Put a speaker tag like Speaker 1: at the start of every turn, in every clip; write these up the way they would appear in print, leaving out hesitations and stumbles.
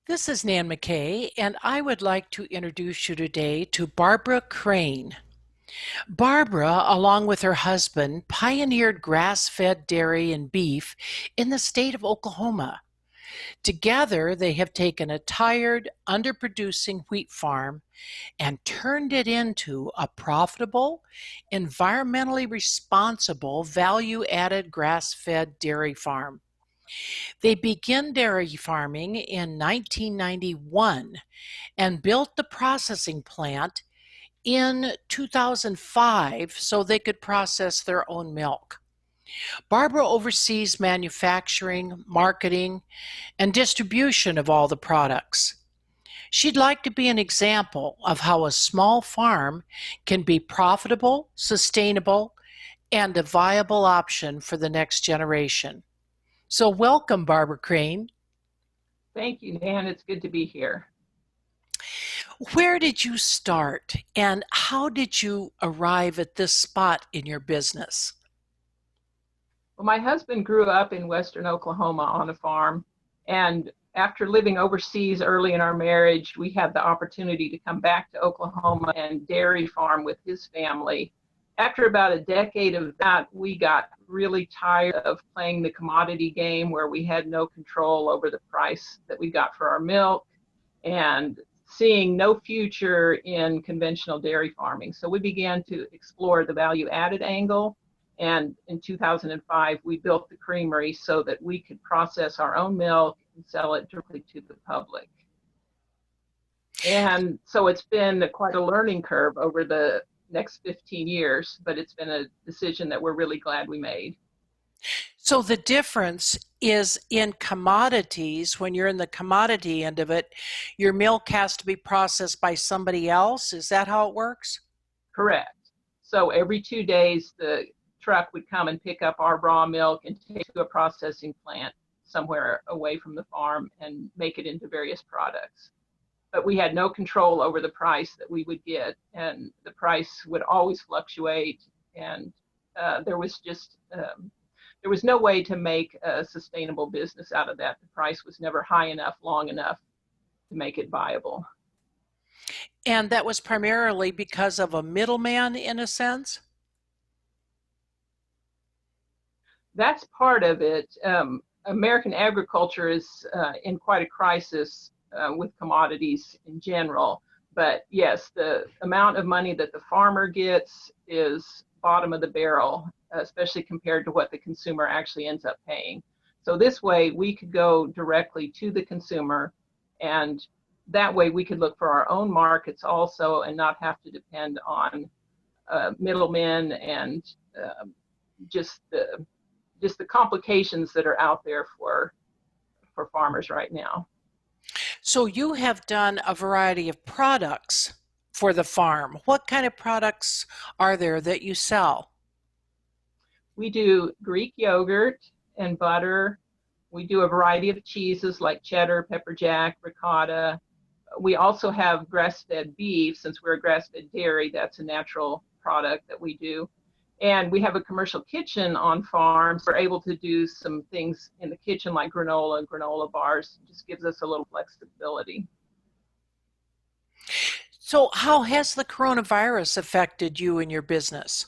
Speaker 1: This is Nan McKay, and I would like to introduce you today to Barbara Crain. Barbara, along with her husband, pioneered grass-fed dairy and beef in the state of Oklahoma. Together, they have taken a tired, underproducing wheat farm and turned it into a profitable, environmentally responsible, value-added grass-fed dairy farm. They began dairy farming in 1991 and built the processing plant in 2005 so they could process their own milk. Barbara oversees manufacturing, marketing, and distribution of all the products. She'd like to be an example of how a small farm can be profitable, sustainable, and a viable option for the next generation. So welcome, Barbara Crain.
Speaker 2: Thank you, Nan. It's good to be here.
Speaker 1: Where did you start and how did you arrive at this spot in your business?
Speaker 2: Well, my husband grew up in western Oklahoma on a farm, and after living overseas early in our marriage, we had the opportunity to come back to Oklahoma and dairy farm with his family. After about a decade of that, we got really tired of playing the commodity game where we had no control over the price that we got for our milk and seeing no future in conventional dairy farming. So we began to explore the value added angle. And in 2005, we built the creamery so that we could process our own milk and sell it directly to the public. And so it's been quite a learning curve over the next 15 years, but it's been a decision that we're really glad we made.
Speaker 1: So the difference is in commodities. When you're in the commodity end of it, your milk has to be processed by somebody else. Is that how it works?
Speaker 2: Correct. So every 2 days, the truck would come and pick up our raw milk and take it to a processing plant somewhere away from the farm and make it into various products. But we had no control over the price that we would get, and the price would always fluctuate, and there was no way to make a sustainable business out of that. The price was never high enough, long enough to make it viable.
Speaker 1: And that was primarily because of a middleman, in a sense?
Speaker 2: That's part of it. American agriculture is in quite a crisis with commodities in general. But yes, the amount of money that the farmer gets is bottom of the barrel, especially compared to what the consumer actually ends up paying. So this way we could go directly to the consumer, and that way we could look for our own markets also and not have to depend on middlemen and just the complications that are out there for farmers right now.
Speaker 1: So you have done a variety of products for the farm. What kind of products are there that you sell?
Speaker 2: We do Greek yogurt and butter. We do a variety of cheeses like cheddar, pepper jack, ricotta. We also have grass-fed beef. Since we're a grass-fed dairy, that's a natural product that we do. And we have a commercial kitchen on farms. We're able to do some things in the kitchen like granola bars. It just gives us a little flexibility.
Speaker 1: So how has the coronavirus affected you and your business?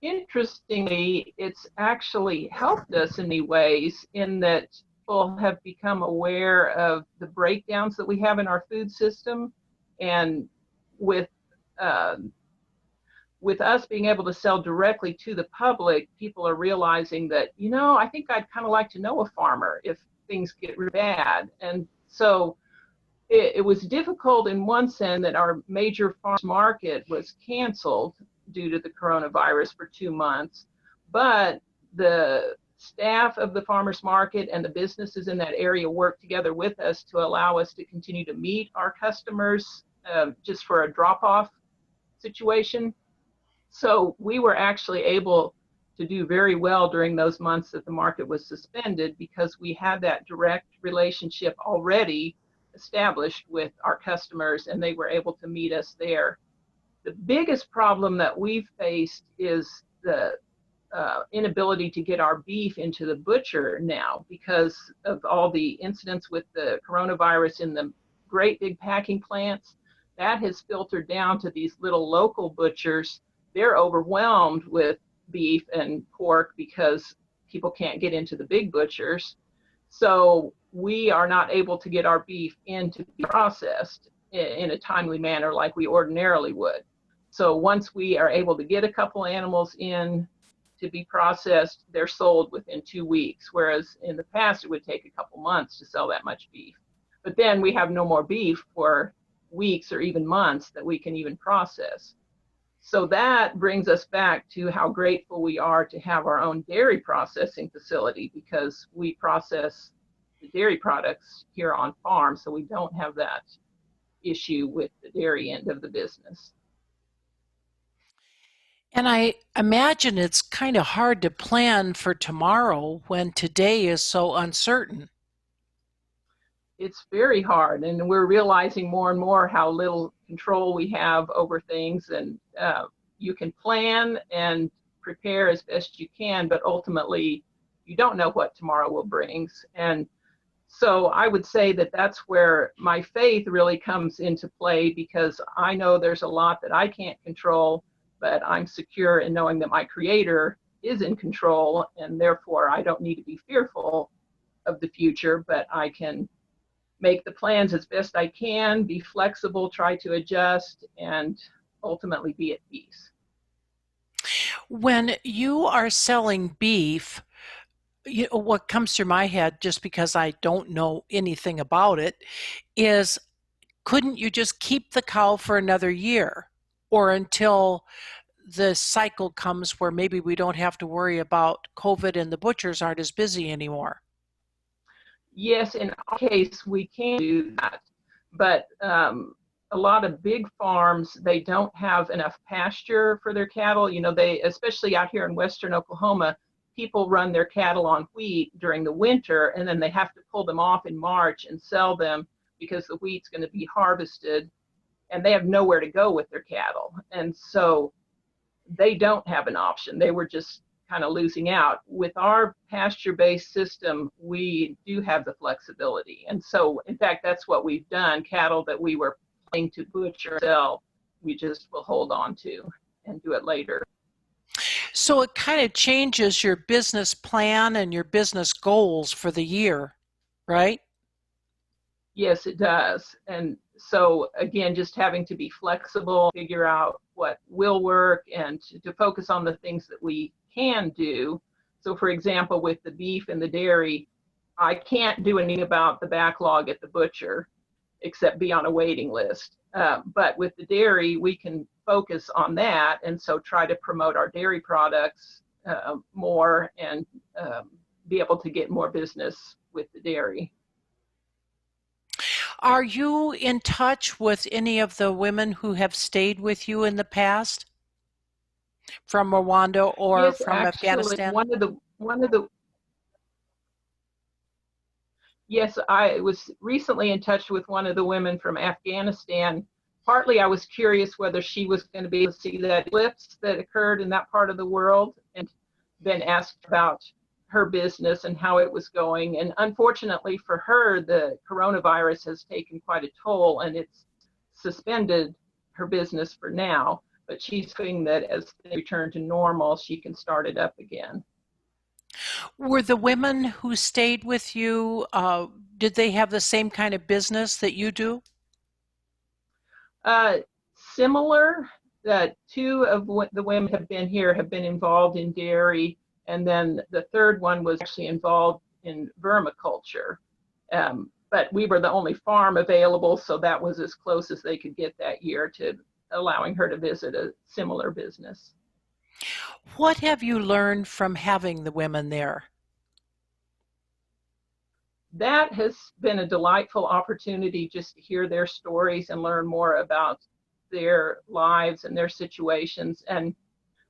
Speaker 2: Interestingly, it's actually helped us in many ways in that people have become aware of the breakdowns that we have in our food system. And with us being able to sell directly to the public, people are realizing that, I think I'd kind of like to know a farmer if things get really bad. And so it was difficult in one sense that our major farmers market was canceled due to the coronavirus for 2 months, but the staff of the farmers market and the businesses in that area worked together with us to allow us to continue to meet our customers just for a drop-off situation. So we were actually able to do very well during those months that the market was suspended because we had that direct relationship already established with our customers, and they were able to meet us there. The biggest problem that we've faced is the inability to get our beef into the butcher now because of all the incidents with the coronavirus in the great big packing plants. That has filtered down to these little local butchers. They're overwhelmed with beef and pork because people can't get into the big butchers. So we are not able to get our beef in to be processed in a timely manner like we ordinarily would. So once we are able to get a couple animals in to be processed, they're sold within 2 weeks, whereas in the past it would take a couple months to sell that much beef. But then we have no more beef for weeks or even months that we can even process. So that brings us back to how grateful we are to have our own dairy processing facility, because we process the dairy products here on farm, so we don't have that issue with the dairy end of the business.
Speaker 1: And I imagine it's kind of hard to plan for tomorrow when today is so uncertain.
Speaker 2: It's very hard, and we're realizing more and more how little control we have over things. And you can plan and prepare as best you can, but ultimately you don't know what tomorrow will bring. And so I would say that that's where my faith really comes into play, because I know there's a lot that I can't control, but I'm secure in knowing that my creator is in control, and therefore I don't need to be fearful of the future, but I can make the plans as best I can, be flexible, try to adjust, and ultimately be at peace.
Speaker 1: When you are selling beef, what comes through my head, just because I don't know anything about it, is couldn't you just keep the cow for another year or until the cycle comes where maybe we don't have to worry about COVID and the butchers aren't as busy anymore?
Speaker 2: Yes, in our case, we can do that, but a lot of big farms, they don't have enough pasture for their cattle. You know, they, especially out here in western Oklahoma, people run their cattle on wheat during the winter, and then they have to pull them off in March and sell them because the wheat's going to be harvested, and they have nowhere to go with their cattle. And so they don't have an option. They were just kind of losing out. With our pasture-based system, we do have the flexibility. And so, in fact, that's what we've done. Cattle that we were planning to butcher or sell, we just will hold on to and do it later.
Speaker 1: So it kind of changes your business plan and your business goals for the year, right?
Speaker 2: Yes, it does. And so, again, just having to be flexible, figure out what will work, and to focus on the things that we can do. So, for example, with the beef and the dairy, I can't do anything about the backlog at the butcher except be on a waiting list. But with the dairy, we can focus on that, and so try to promote our dairy products more, and be able to get more business with the dairy.
Speaker 1: Are you in touch with any of the women who have stayed with you in the past from Rwanda or
Speaker 2: Yes,
Speaker 1: from
Speaker 2: actually,
Speaker 1: Afghanistan?
Speaker 2: one of the yes, I was recently in touch with one of the women from Afghanistan. Partly, I was curious whether she was going to be able to see that eclipse that occurred in that part of the world, and then asked about her business and how it was going. And unfortunately for her, the coronavirus has taken quite a toll, and it's suspended her business for now. But she's hoping that as they return to normal, she can start it up again.
Speaker 1: Were the women who stayed with you, did they have the same kind of business that you do?
Speaker 2: Uh, Similar, that two of the women have been here, have been involved in dairy, and then the third one was actually involved in vermiculture. But we were the only farm available, so that was as close as they could get that year to allowing her to visit a similar business.
Speaker 1: What have you learned from having the women there?
Speaker 2: That has been a delightful opportunity just to hear their stories and learn more about their lives and their situations. And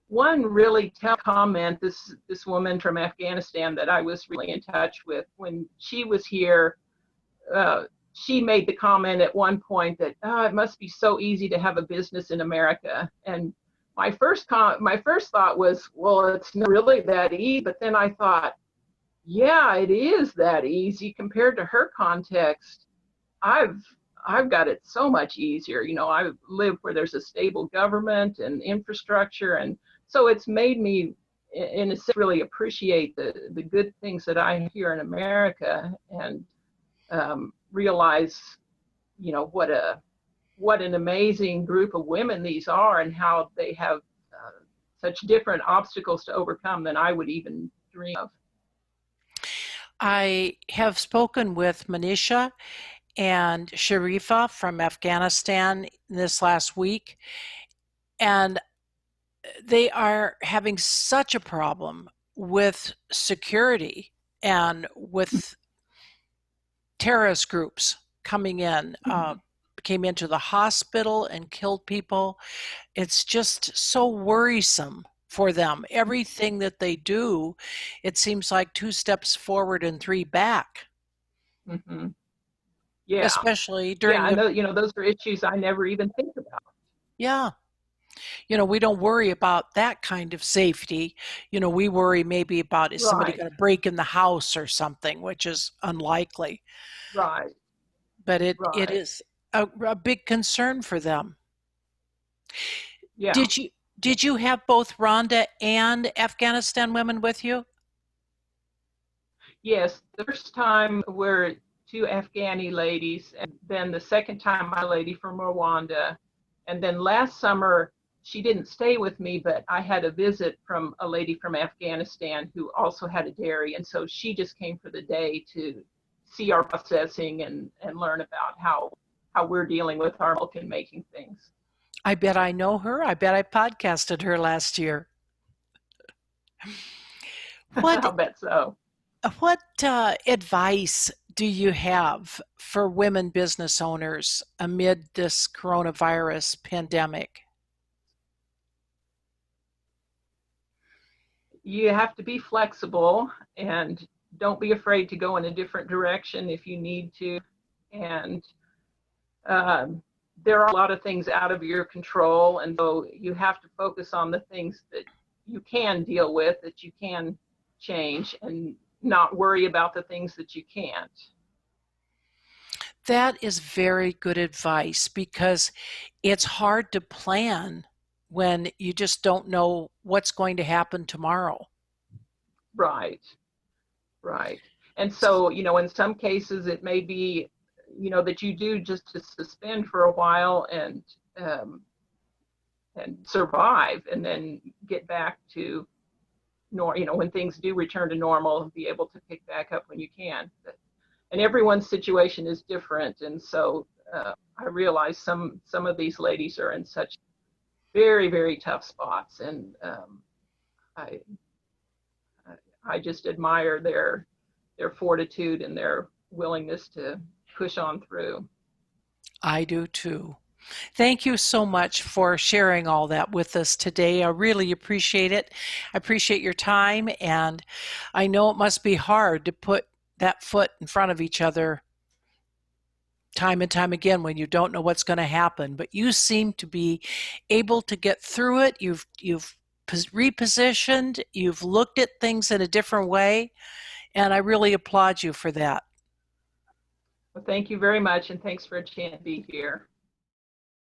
Speaker 2: one really comment, this woman from Afghanistan that I was really in touch with, when she was here, she made the comment at one point that, oh, it must be so easy to have a business in America. And my first thought was, well, it's not really that easy. But then I thought, yeah, it is that easy compared to her context. I've I've got it so much easier. I live where there's a stable government and infrastructure, and so it's made me, in a sense, really appreciate the good things that I have here in America, and realize, what an amazing group of women these are, and how they have such different obstacles to overcome than I would even dream of.
Speaker 1: I have spoken with Manisha and Sharifa from Afghanistan this last week, and they are having such a problem with security and with terrorist groups coming in, came into the hospital and killed people. It's just so worrisome for them. Everything that they do, it seems like two steps forward and three back,
Speaker 2: Mm-hmm. Yeah,
Speaker 1: especially during
Speaker 2: yeah, and
Speaker 1: the,
Speaker 2: those are issues I never even think about.
Speaker 1: yeah. We don't worry about that kind of safety. We worry maybe about is somebody
Speaker 2: Right,
Speaker 1: going to break in the house or something, which is unlikely.
Speaker 2: right,
Speaker 1: But it
Speaker 2: right.
Speaker 1: is a big concern for them.
Speaker 2: Yeah.
Speaker 1: Did you did you have both Rwanda and Afghanistan women with you?
Speaker 2: Yes, the first time were two Afghani ladies, and then the second time my lady from Rwanda. And then last summer, she didn't stay with me, but I had a visit from a lady from Afghanistan who also had a dairy. And so she just came for the day to see our processing and learn about how we're dealing with our milk and making things.
Speaker 1: I bet I know her. I bet I podcasted her last year. What
Speaker 2: I'll bet so.
Speaker 1: what advice do you have for women business owners amid this coronavirus pandemic?
Speaker 2: You have to be flexible, and don't be afraid to go in a different direction if you need to. And um, there are a lot of things out of your control, and so you have to focus on the things that you can deal with, that you can change, and not worry about the things that you can't.
Speaker 1: That is very good advice because it's hard to plan when you just don't know what's going to happen tomorrow.
Speaker 2: Right, right. And so, in some cases, it may be, that you do just to suspend for a while, um, and survive, and then get back to when things do return to normal, be able to pick back up when you can. And everyone's situation is different, and so I realize some of these ladies are in such very, very tough spots, and I I just admire their fortitude and their willingness to push on through.
Speaker 1: I do too. Thank you so much for sharing all that with us today. I really appreciate it. I appreciate your time, and I know it must be hard to put that foot in front of each other time and time again when you don't know what's going to happen, but you seem to be able to get through it. You've repositioned, you've looked at things in a different way, and I really applaud you for that.
Speaker 2: Well, thank you very much, and thanks for a chance to be here.